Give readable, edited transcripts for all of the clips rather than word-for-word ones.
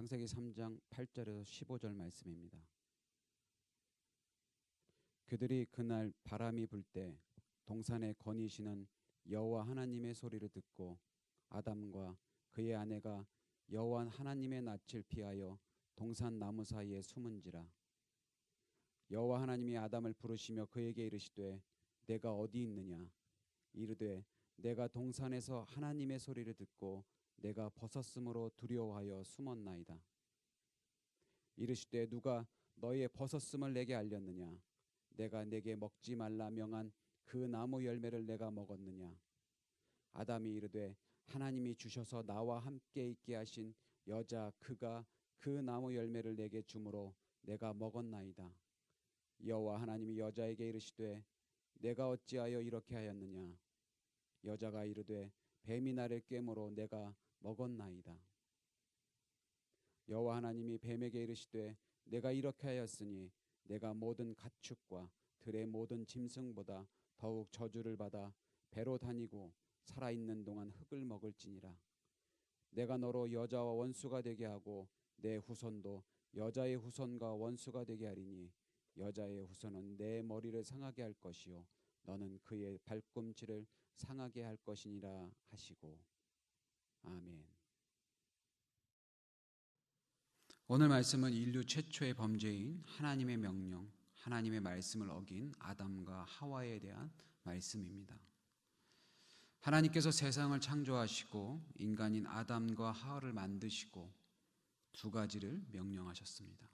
창세기 3장 8절에서 15절 말씀입니다. 그들이 그날 바람이 불 때 동산에 거니시는 여호와 하나님의 소리를 듣고 아담과 그의 아내가 여호와 하나님의 낯을 피하여 동산 나무 사이에 숨은지라. 여호와 하나님이 아담을 부르시며 그에게 이르시되 내가 어디 있느냐. 이르되 내가 동산에서 하나님의 소리를 듣고 내가 벗었으므로 두려워하여 숨었나이다. 이르시되 누가 너희의 벗었음을 내게 알렸느냐. 내가 내게 먹지 말라 명한 그 나무 열매를 내가 먹었느냐. 아담이 이르되 하나님이 주셔서 나와 함께 있게 하신 여자 그가 그 나무 열매를 내게 주므로 내가 먹었나이다. 여호와 하나님이 여자에게 이르시되 내가 어찌하여 이렇게 하였느냐. 여자가 이르되 뱀이 나를 꿰므로 내가 먹었나이다. 여호와 하나님이 뱀에게 이르시되 내가 이렇게 하였으니 내가 모든 가축과 들의 모든 짐승보다 더욱 저주를 받아 배로 다니고 살아있는 동안 흙을 먹을지니라. 내가 너로 여자와 원수가 되게 하고 내 후손도 여자의 후손과 원수가 되게 하리니 여자의 후손은 내 머리를 상하게 할 것이요 너는 그의 발꿈치를 상하게 할 것이니라 하시고. 아멘. 오늘 말씀은 인류 최초의 범죄인 하나님의 명령, 하나님의 말씀을 어긴 아담과 하와에 대한 말씀입니다. 하나님께서 세상을 창조하시고 인간인 아담과 하와를 만드시고 두 가지를 명령하셨습니다.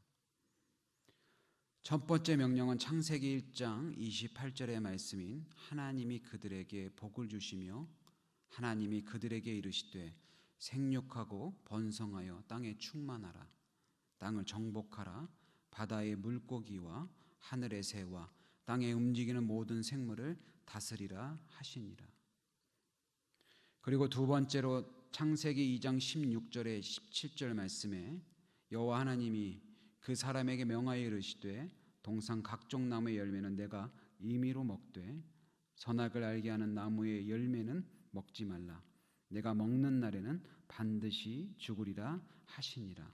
첫 번째 명령은 창세기 1장 28절의 말씀인 하나님이 그들에게 복을 주시며 하나님이 그들에게 이르시되 생육하고 번성하여 땅에 충만하라. 땅을 정복하라. 바다의 물고기와 하늘의 새와 땅에 움직이는 모든 생물을 다스리라 하시니라. 그리고 두 번째로 창세기 2장 16절에 17절 말씀에 여호와 하나님이 그 사람에게 명하여 이르시되 동산 각종 나무의 열매는 내가 임의로 먹되 선악을 알게 하는 나무의 열매는 먹지 말라. 내가 먹는 날에는 반드시 죽으리라 하시니라.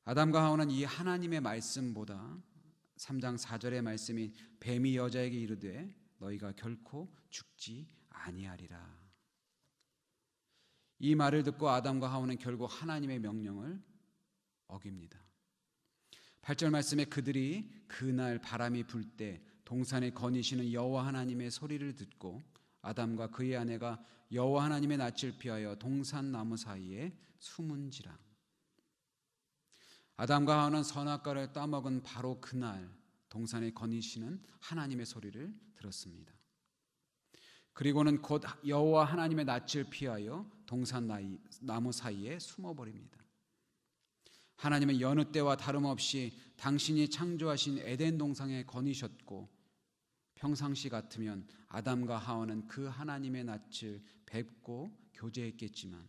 아담과 하와는 이 하나님의 말씀보다 3장 4절의 말씀인 뱀이 여자에게 이르되 너희가 결코 죽지 아니하리라. 이 말을 듣고 아담과 하와는 결국 하나님의 명령을 어깁니다. 8절 말씀에 그들이 그날 바람이 불 때 동산에 거니시는 여호와 하나님의 소리를 듣고 아담과 그의 아내가 여호와 하나님의 낯을 피하여 동산 나무 사이에 숨은지라. 아담과 하와는 선악과를 따먹은 바로 그날 동산에 거니시는 하나님의 소리를 들었습니다. 그리고는 곧 여호와 하나님의 낯을 피하여 동산 나무 사이에 숨어버립니다. 하나님은 여느 때와 다름없이 당신이 창조하신 에덴 동산에 거니셨고 평상시 같으면 아담과 하와는 그 하나님의 낯을 뵙고 교제했겠지만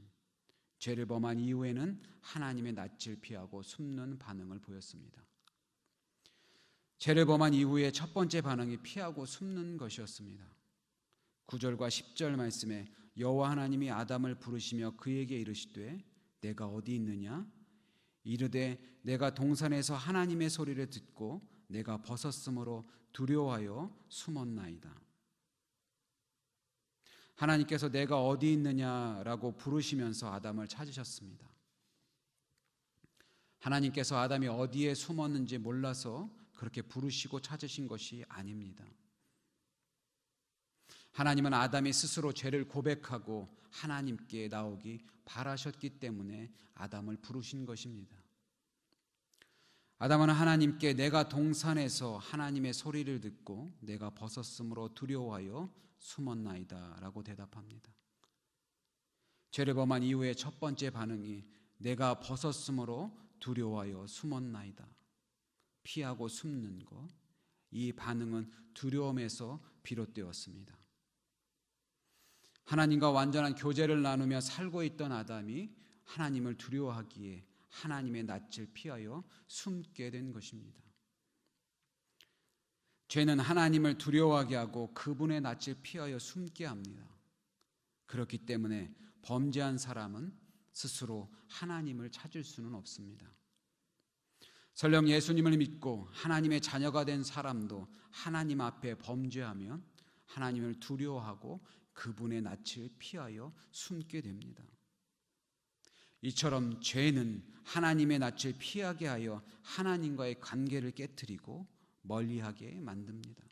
죄를 범한 이후에는 하나님의 낯을 피하고 숨는 반응을 보였습니다. 죄를 범한 이후에 첫 번째 반응이 피하고 숨는 것이었습니다. 9절과 10절 말씀에 여호와 하나님이 아담을 부르시며 그에게 이르시되 내가 어디 있느냐. 이르되 내가 동산에서 하나님의 소리를 듣고 내가 벗었으므로 두려워하여 숨었나이다. 하나님께서 내가 어디 있느냐라고 부르시면서 아담을 찾으셨습니다. 하나님께서 아담이 어디에 숨었는지 몰라서 그렇게 부르시고 찾으신 것이 아닙니다. 하나님은 아담이 스스로 죄를 고백하고 하나님께 나오기 바라셨기 때문에 아담을 부르신 것입니다. 아담은 하나님께 내가 동산에서 하나님의 소리를 듣고 내가 벗었으므로 두려워하여 숨었나이다 라고 대답합니다. 죄를 범한 이후의 첫 번째 반응이 내가 벗었으므로 두려워하여 숨었나이다. 피하고 숨는 것, 이 반응은 두려움에서 비롯되었습니다. 하나님과 완전한 교제를 나누며 살고 있던 아담이 하나님을 두려워하기에 하나님의 낯을 피하여 숨게 된 것입니다. 죄는 하나님을 두려워하게 하고 그분의 낯을 피하여 숨게 합니다. 그렇기 때문에 범죄한 사람은 스스로 하나님을 찾을 수는 없습니다. 설령 예수님을 믿고 하나님의 자녀가 된 사람도 하나님 앞에 범죄하면 하나님을 두려워하고 그분의 낯을 피하여 숨게 됩니다. 이처럼 죄는 하나님의 낯을 피하게 하여 하나님과의 관계를 깨트리고 멀리하게 만듭니다.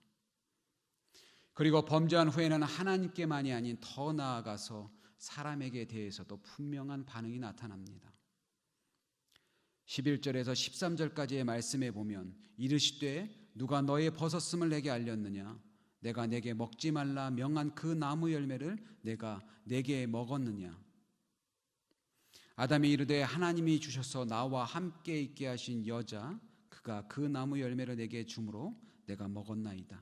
그리고 범죄한 후에는 하나님께만이 아닌 더 나아가서 사람에게 대해서도 분명한 반응이 나타납니다. 11절에서 13절까지의 말씀에 보면 이르시되 누가 너의 벗었음을 내게 알렸느냐 내가 내게 먹지 말라 명한 그 나무 열매를 내가 내게 먹었느냐. 아담이 이르되 하나님이 주셔서 나와 함께 있게 하신 여자 그가 그 나무 열매를 내게 주므로 내가 먹었나이다.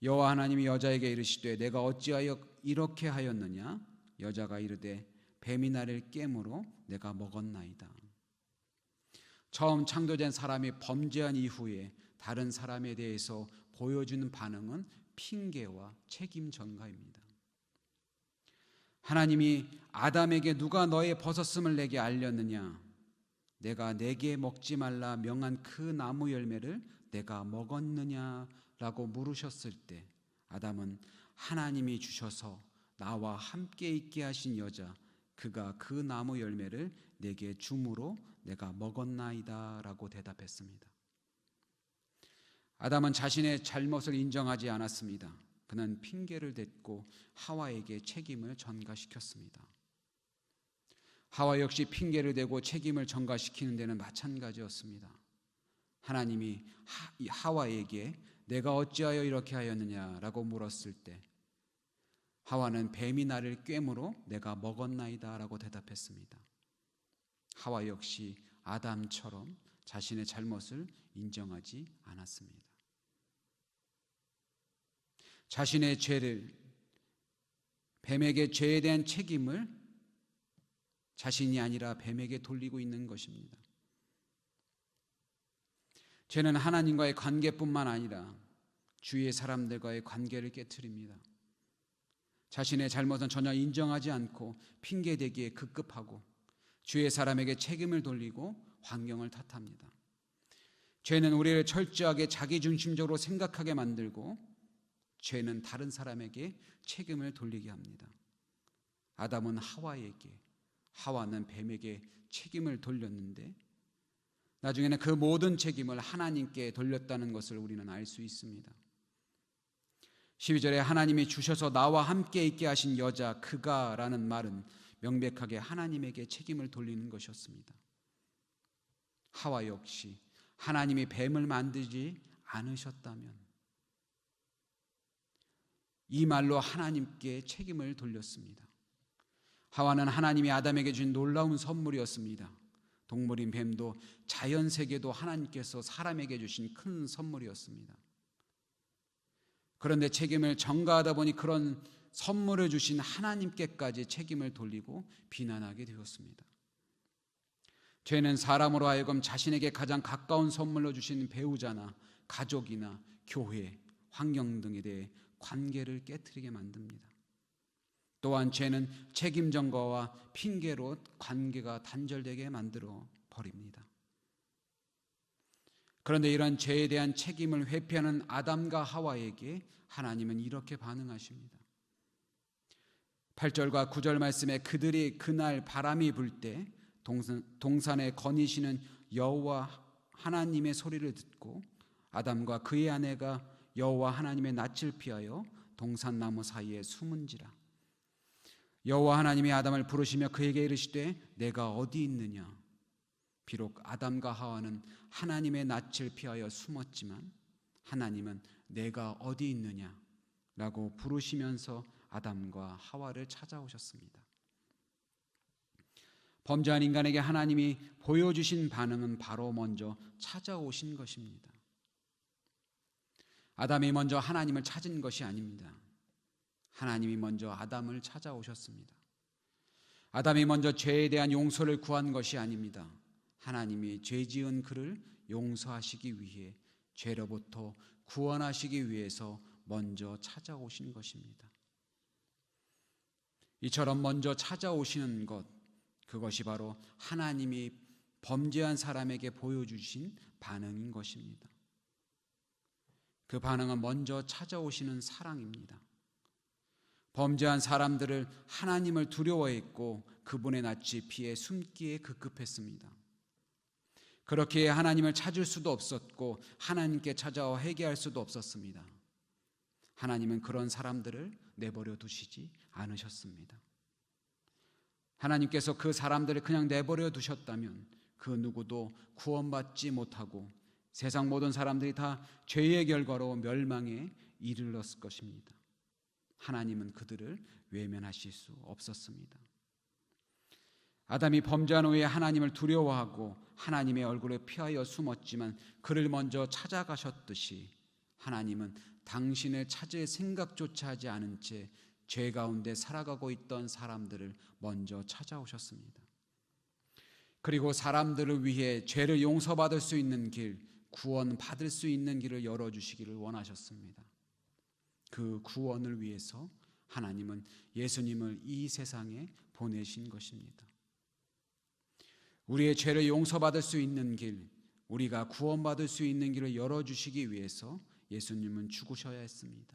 여호와 하나님이 여자에게 이르시되 내가 어찌하여 이렇게 하였느냐. 여자가 이르되 뱀이 나를 깨므로 내가 먹었나이다. 처음 창조된 사람이 범죄한 이후에 다른 사람에 대해서 보여주는 반응은 핑계와 책임 전가입니다. 하나님이 아담에게 누가 너의 벗었음을 내게 알렸느냐 내가 내게 먹지 말라 명한 그 나무 열매를 내가 먹었느냐라고 물으셨을 때 아담은 하나님이 주셔서 나와 함께 있게 하신 여자 그가 그 나무 열매를 내게 주므로 내가 먹었나이다 라고 대답했습니다. 아담은 자신의 잘못을 인정하지 않았습니다. 그는 핑계를 댔고 하와에게 책임을 전가시켰습니다. 하와 역시 핑계를 대고 책임을 전가시키는 데는 마찬가지였습니다. 하나님이 하와에게 내가 어찌하여 이렇게 하였느냐라고 물었을 때 하와는 뱀이 나를 꿰므로 내가 먹었나이다 라고 대답했습니다. 하와 역시 아담처럼 자신의 잘못을 인정하지 않았습니다. 자신의 죄를 뱀에게 죄에 대한 책임을 자신이 아니라 뱀에게 돌리고 있는 것입니다. 죄는 하나님과의 관계뿐만 아니라 주위의 사람들과의 관계를 깨트립니다. 자신의 잘못은 전혀 인정하지 않고 핑계대기에 급급하고 주위의 사람에게 책임을 돌리고 환경을 탓합니다. 죄는 우리를 철저하게 자기중심적으로 생각하게 만들고 죄는 다른 사람에게 책임을 돌리게 합니다. 아담은 하와에게, 하와는 뱀에게 책임을 돌렸는데 나중에는 그 모든 책임을 하나님께 돌렸다는 것을 우리는 알 수 있습니다. 12절에 하나님이 주셔서 나와 함께 있게 하신 여자 그가라는 말은 명백하게 하나님에게 책임을 돌리는 것이었습니다. 하와 역시 하나님이 뱀을 만들지 않으셨다면 이 말로 하나님께 책임을 돌렸습니다. 하와는 하나님이 아담에게 준 놀라운 선물이었습니다. 동물인 뱀도 자연세계도 하나님께서 사람에게 주신 큰 선물이었습니다. 그런데 책임을 전가하다 보니 그런 선물을 주신 하나님께까지 책임을 돌리고 비난하게 되었습니다. 죄는 사람으로 하여금 자신에게 가장 가까운 선물로 주신 배우자나 가족이나 교회, 환경 등에 대해 관계를 깨트리게 만듭니다. 또한 죄는 책임 전가와 핑계로 관계가 단절되게 만들어 버립니다. 그런데 이런 죄에 대한 책임을 회피하는 아담과 하와에게 하나님은 이렇게 반응하십니다. 8절과 9절 말씀에 그들이 그날 바람이 불 때 동산에 거니시는 여호와 하나님의 소리를 듣고 아담과 그의 아내가 여호와 하나님의 낯을 피하여 동산나무 사이에 숨은지라. 여호와 하나님이 아담을 부르시며 그에게 이르시되 내가 어디 있느냐. 비록 아담과 하와는 하나님의 낯을 피하여 숨었지만 하나님은 내가 어디 있느냐 라고 부르시면서 아담과 하와를 찾아오셨습니다. 범죄한 인간에게 하나님이 보여주신 반응은 바로 먼저 찾아오신 것입니다. 아담이 먼저 하나님을 찾은 것이 아닙니다. 하나님이 먼저 아담을 찾아오셨습니다. 아담이 먼저 죄에 대한 용서를 구한 것이 아닙니다. 하나님이 죄 지은 그를 용서하시기 위해 죄로부터 구원하시기 위해서 먼저 찾아오신 것입니다. 이처럼 먼저 찾아오시는 것, 그것이 바로 하나님이 범죄한 사람에게 보여주신 반응인 것입니다. 그 반응은 먼저 찾아오시는 사랑입니다. 범죄한 사람들을 하나님을 두려워했고 그분의 낯이 피해 숨기에 급급했습니다. 그렇게 하나님을 찾을 수도 없었고 하나님께 찾아와 회개할 수도 없었습니다. 하나님은 그런 사람들을 내버려 두시지 않으셨습니다. 하나님께서 그 사람들을 그냥 내버려 두셨다면 그 누구도 구원받지 못하고 세상 모든 사람들이 다 죄의 결과로 멸망에 이르렀을 것입니다. 하나님은 그들을 외면하실 수 없었습니다. 아담이 범죄한 후에 하나님을 두려워하고 하나님의 얼굴을 피하여 숨었지만 그를 먼저 찾아가셨듯이 하나님은 당신을 찾을 생각조차 하지 않은 채 죄 가운데 살아가고 있던 사람들을 먼저 찾아오셨습니다. 그리고 사람들을 위해 죄를 용서받을 수 있는 길, 구원받을 수 있는 길을 열어주시기를 원하셨습니다. 그 구원을 위해서 하나님은 예수님을 이 세상에 보내신 것입니다. 우리의 죄를 용서받을 수 있는 길, 우리가 구원받을 수 있는 길을 열어주시기 위해서 예수님은 죽으셔야 했습니다.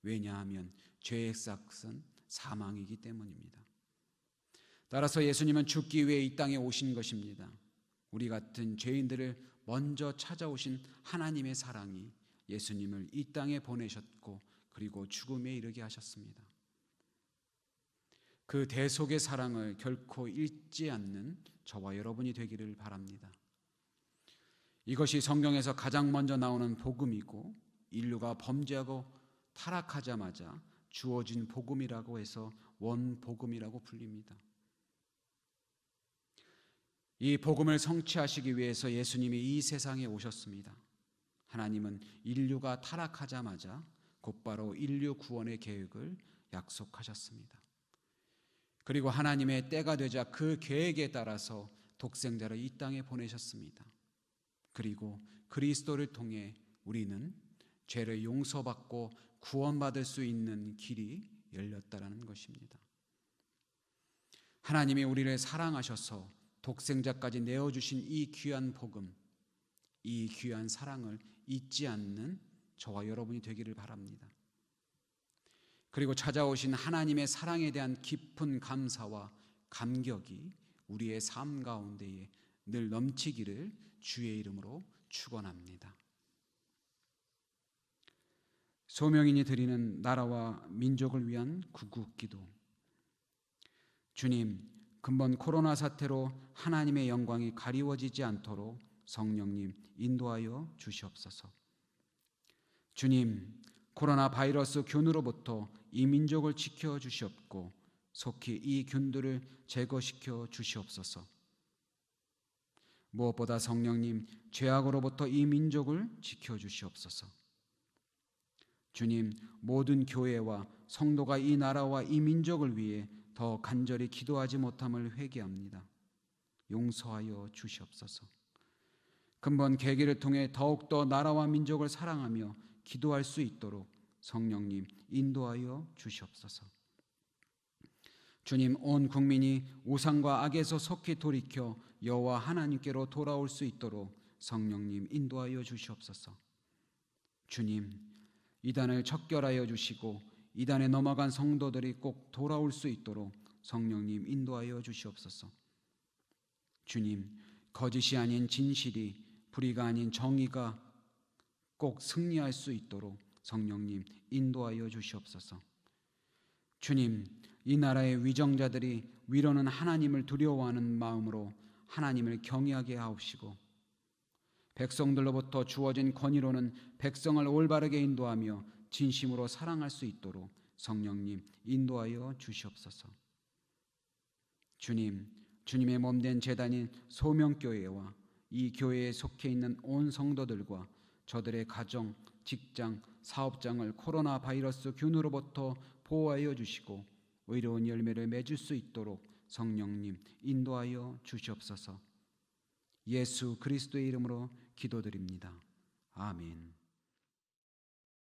왜냐하면 죄의 삭은 사망이기 때문입니다. 따라서 예수님은 죽기 위해 이 땅에 오신 것입니다. 우리 같은 죄인들을 먼저 찾아오신 하나님의 사랑이 예수님을 이 땅에 보내셨고 그리고 죽음에 이르게 하셨습니다. 그 대속의 사랑을 결코 잊지 않는 저와 여러분이 되기를 바랍니다. 이것이 성경에서 가장 먼저 나오는 복음이고 인류가 범죄하고 타락하자마자 주어진 복음이라고 해서 원복음이라고 불립니다. 이 복음을 성취하시기 위해서 예수님이 이 세상에 오셨습니다. 하나님은 인류가 타락하자마자 곧바로 인류 구원의 계획을 약속하셨습니다. 그리고 하나님의 때가 되자 그 계획에 따라서 독생자를 이 땅에 보내셨습니다. 그리고 그리스도를 통해 우리는 죄를 용서받고 구원받을 수 있는 길이 열렸다라는 것입니다. 하나님이 우리를 사랑하셔서 독생자까지 내어주신 이 귀한 복음, 이 귀한 사랑을 잊지 않는 저와 여러분이 되기를 바랍니다. 그리고 찾아오신 하나님의 사랑에 대한 깊은 감사와 감격이 우리의 삶 가운데에 늘 넘치기를 주의 이름으로 축원합니다. 소명인이 드리는 나라와 민족을 위한 구국기도. 주님, 근본 코로나 사태로 하나님의 영광이 가리워지지 않도록 성령님 인도하여 주시옵소서. 주님, 코로나 바이러스 균으로부터 이 민족을 지켜 주시옵고 속히 이 균들을 제거시켜 주시옵소서. 무엇보다 성령님, 죄악으로부터 이 민족을 지켜 주시옵소서. 주님, 모든 교회와 성도가 이 나라와 이 민족을 위해 더 간절히 기도하지 못함을 회개합니다. 용서하여 주시옵소서. 근본 계기를 통해 더욱더 나라와 민족을 사랑하며 기도할 수 있도록 성령님 인도하여 주시옵소서. 주님, 온 국민이 우상과 악에서 속히 돌이켜 여호와 하나님께로 돌아올 수 있도록 성령님 인도하여 주시옵소서. 주님, 이단을 척결하여 주시고 이단에 넘어간 성도들이 꼭 돌아올 수 있도록 성령님 인도하여 주시옵소서. 주님, 거짓이 아닌 진실이, 불의가 아닌 정의가 꼭 승리할 수 있도록 성령님 인도하여 주시옵소서. 주님, 이 나라의 위정자들이 위로는 하나님을 두려워하는 마음으로 하나님을 경외하게 하옵시고 백성들로부터 주어진 권위로는 백성을 올바르게 인도하며 진심으로 사랑할 수 있도록 성령님 인도하여 주시옵소서. 주님, 주님의 몸된 제단인 소명교회와 이 교회에 속해 있는 온 성도들과 저들의 가정, 직장, 사업장을 코로나 바이러스 균으로부터 보호하여 주시고 의로운 열매를 맺을 수 있도록 성령님 인도하여 주시옵소서. 예수 그리스도의 이름으로 기도드립니다. 아멘.